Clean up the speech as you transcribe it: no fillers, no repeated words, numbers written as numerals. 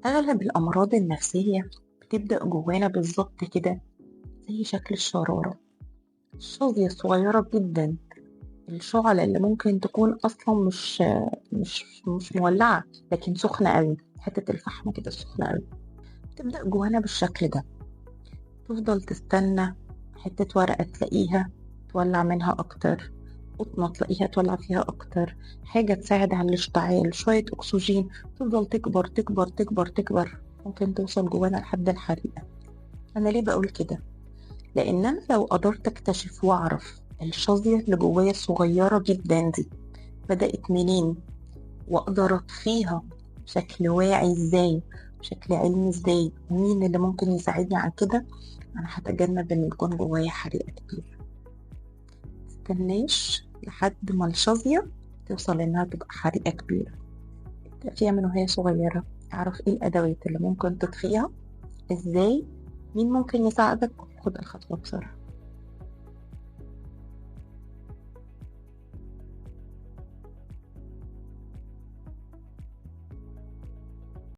أغلب الأمراض النفسية بتبدأ جوانا بالظبط كده، زي شكل الشرارة الشظية الصغيرة جدا. الشعلة اللي ممكن تكون أصلا مش مولعة، لكن سخنة قوي، حتة الفحم كده سخنة قوي. تبدأ جوانا بالشكل ده، تفضل تستنى حتة ورقة تلاقيها تولع منها أكتر، قطنة تلاقيها تولع فيها أكتر، حاجة تساعد على الاشتعال، شوية أكسجين، تفضل تكبر تكبر تكبر تكبر، ممكن توصل جوانا لحد الحريقة. أنا ليه بقول كده؟ لأن أنا لو قدرت أكتشف وأعرف الشظية اللي جوايا الصغيرة جدا دي بدأت منين، وأقدر أطفيها بشكل واعي إزاي، بشكل علمي إزاي، ومين اللي ممكن يساعدني على كده، أنا هتجنب إن يكون جوايا حريقة كبيرة. متستناش لحد ما الشظية توصل إنها تبقى حريقة كبيرة، ابدأ فيها من وهي صغيرة. اعرف إيه الأدوات اللي ممكن تطفيها إزاي، مين ممكن يساعدك، خد الخطوة بسرعة.